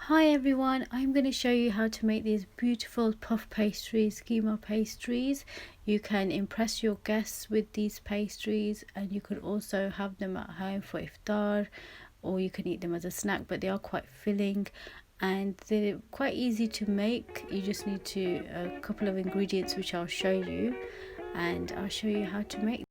Hi everyone, I'm going to show you how to make these beautiful puff pastries, Keema pastries. You can impress your guests with these pastries, and you could also have them at home for iftar, or you can eat them as a snack, but they are quite filling and they're quite easy to make. You just need a couple of ingredients which I'll show you, and I'll show you how to make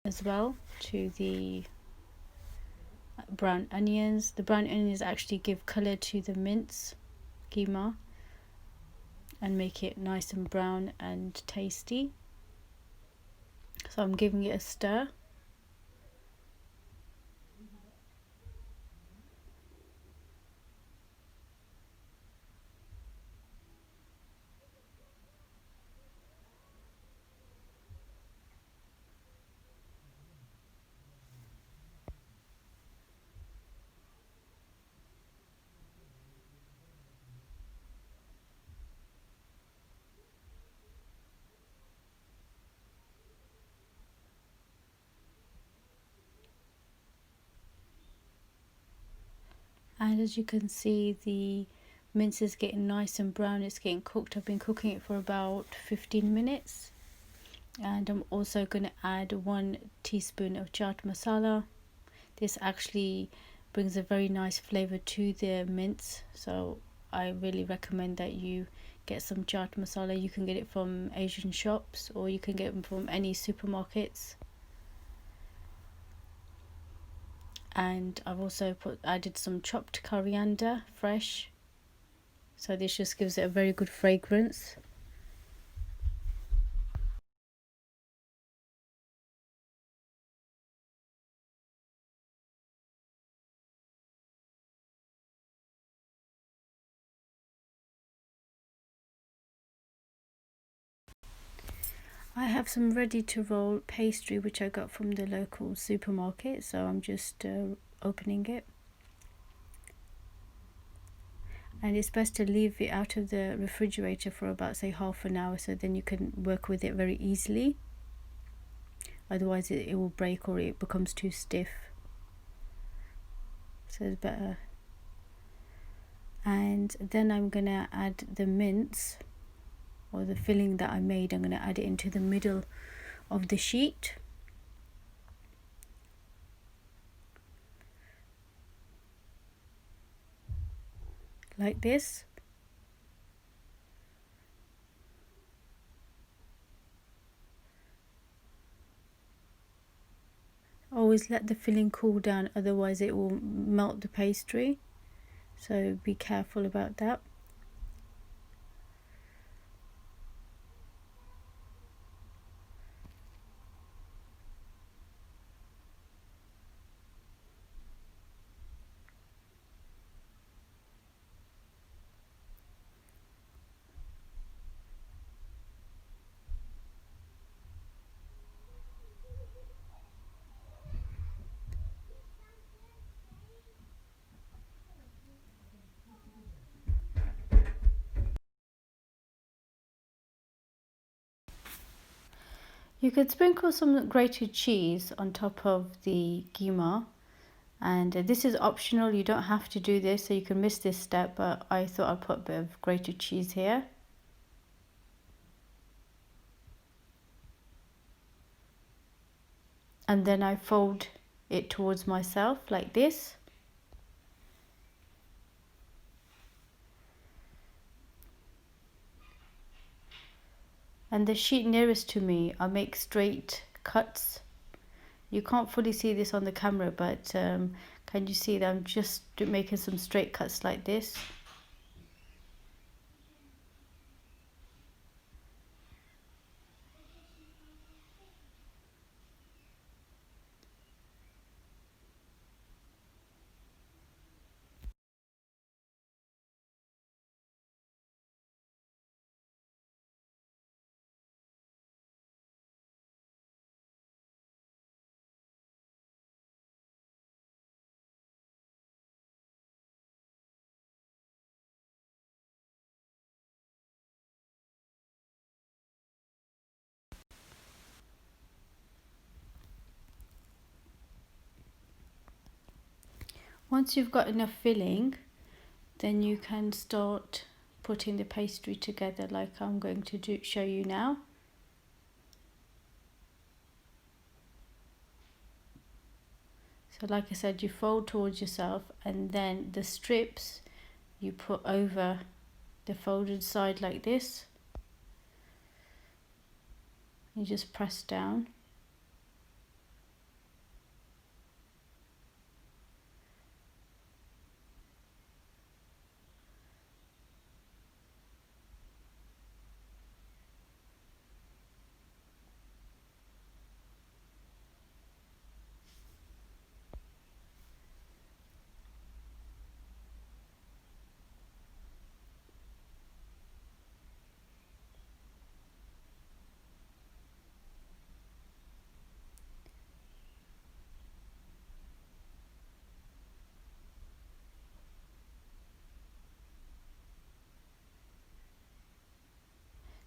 as well to the brown onions. The brown onions actually give color to the mince keema and make it nice and brown and tasty. So I'm giving it a stir. And as you can see, the mince is getting nice and brown. It's getting cooked. I've been cooking it for about 15 minutes. And I'm also going to add 1 teaspoon of chaat masala. This actually brings a very nice flavor to the mince, so I really recommend that you get some chaat masala. You can get it from Asian shops, or you can get them from any supermarkets. And I've also added some chopped coriander, fresh, so this just gives it a very good fragrance. I have some ready to roll pastry which I got from the local supermarket, so I'm just opening it. And it's best to leave it out of the refrigerator for about, say, half an hour, so then you can work with it very easily. Otherwise it will break or it becomes too stiff, so it's better. And then I'm gonna add the mince, or the filling that I made. I'm gonna add it into the middle of the sheet, like this. always let the filling cool down, otherwise it will melt the pastry, so be careful about that. You could sprinkle some grated cheese on top of the keema, and this is optional, you don't have to do this, so you can miss this step, but I thought I'd put a bit of grated cheese here. And then I fold it towards myself like this. And the sheet nearest to me, I make straight cuts. You can't fully see this on the camera, but can you see that I'm just making some straight cuts like this? Once you've got enough filling, then you can start putting the pastry together like I'm going to show you now. So like I said, you fold towards yourself, and then the strips you put over the folded side like this. You just press down.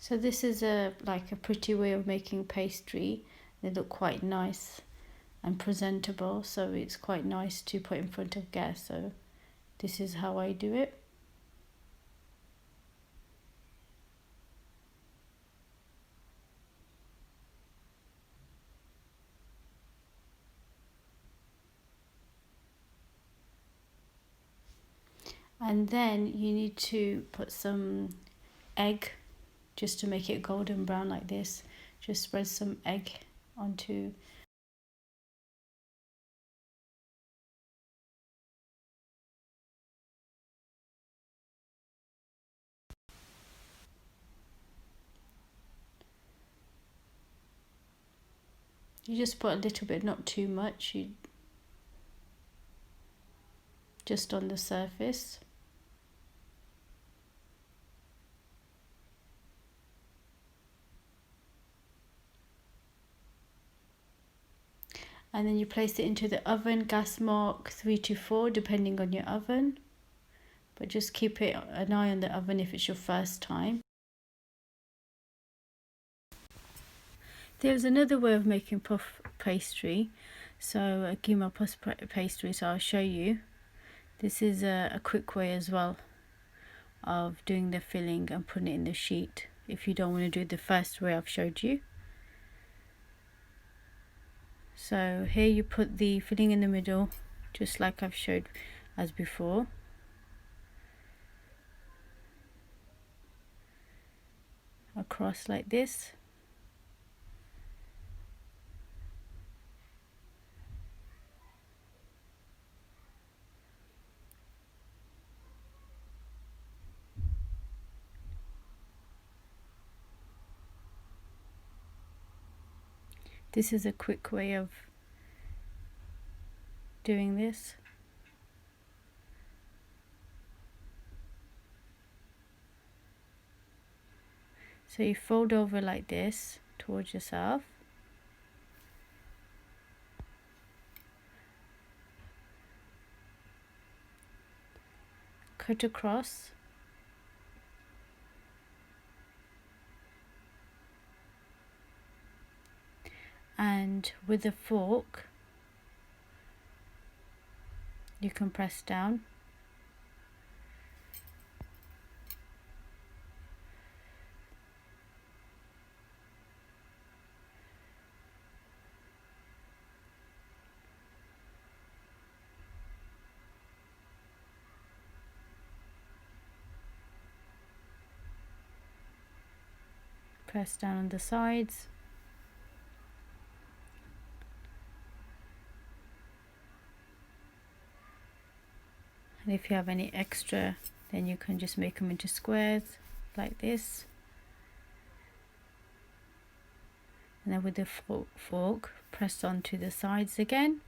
So this is like a pretty way of making pastry. They look quite nice and presentable, so it's quite nice to put in front of guests. So this is how I do it. And then you need to put some egg just to make it golden brown like this. Just spread some egg onto. You just put a little bit, not too much, just on the surface. And then you place it into the oven, gas mark 3 to 4 depending on your oven, but just keep an eye on the oven if it's your first time. There's another way of making puff pastry, so a keema puff pastry, so I'll show you. This is a quick way as well of doing the filling and putting it in the sheet if you don't want to do it the first way I've showed you. So here you put the filling in the middle, just like I've showed as before. Across like this. This is a quick way of doing this. So you fold over like this towards yourself. Cut across. And with a fork, you can press down. Press down on the sides. And if you have any extra, then you can just make them into squares like this. And then with the fork, press onto the sides again.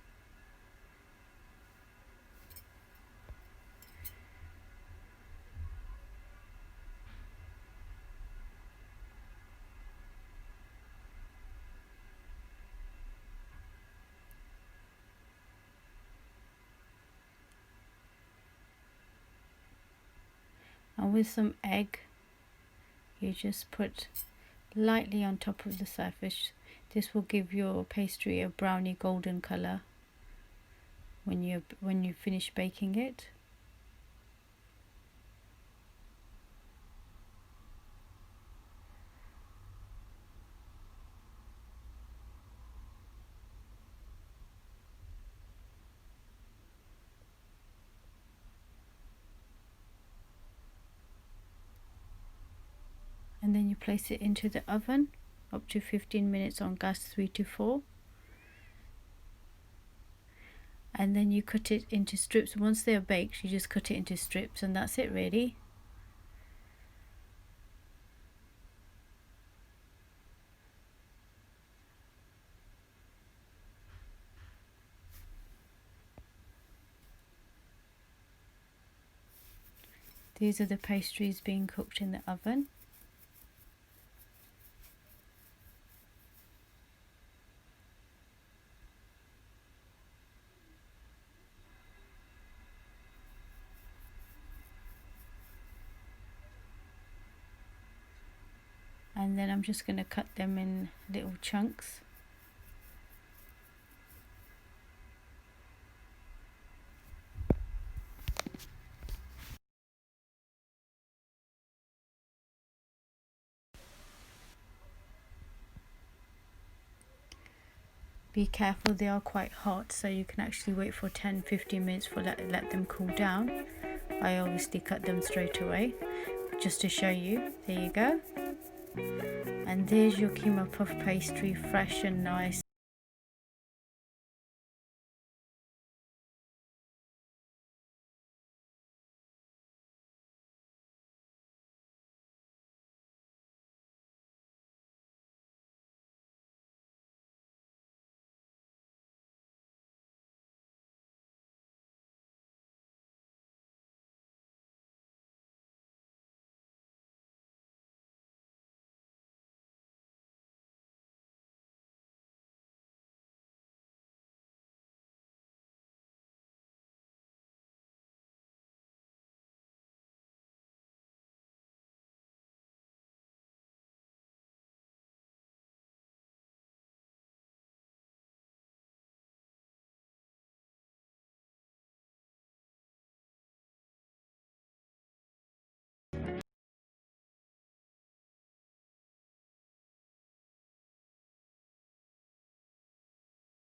And with some egg, you just put lightly on top of the surface. This will give your pastry a browny golden color when you finish baking it. And then you place it into the oven up to 15 minutes on gas 3 to 4. And then you cut it into strips. Once they're baked, you just cut it into strips, and that's it really. These are the pastries being cooked in the oven. And then I'm just going to cut them in little chunks. Be careful, they are quite hot, so you can actually wait for 10-15 minutes for let them cool down. I obviously cut them straight away just to show you. There you go. And there's your keema puff pastry, fresh and nice.